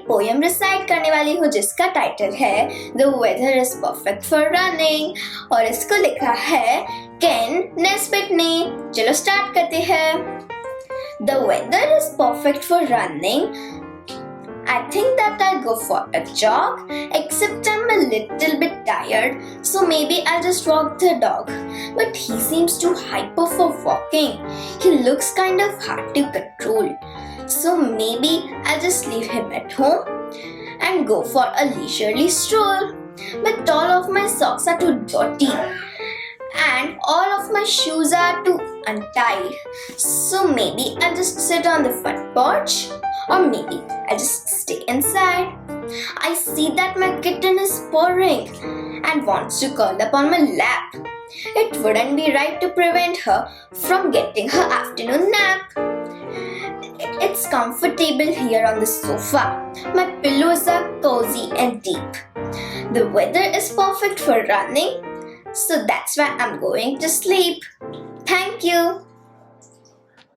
Poem recite करने वाली हूँ जिसका टाइटल है the weather is perfect for running और इसको लिखा है केन नेस्बिट ने। चलो स्टार्ट करते हैं। The weather is perfect for running. I think that I'll go for a jog, except I'm a little bit tired, so maybe I'll just walk the dog. But he seems too hyper for walking. He looks kind of hard to control. So maybe I'll just leave him at home and go for a leisurely stroll. But all of my socks are too dirty and all of my shoes are too untied. So maybe I'll just sit on the front porch. Or maybe I just stay inside. I see that my kitten is purring and wants to curl up on my lap. It wouldn't be right to prevent her from getting her afternoon nap. It's comfortable here on the sofa. My pillows are cozy and deep. The weather is perfect for running, so that's why I'm going to sleep. Thank you.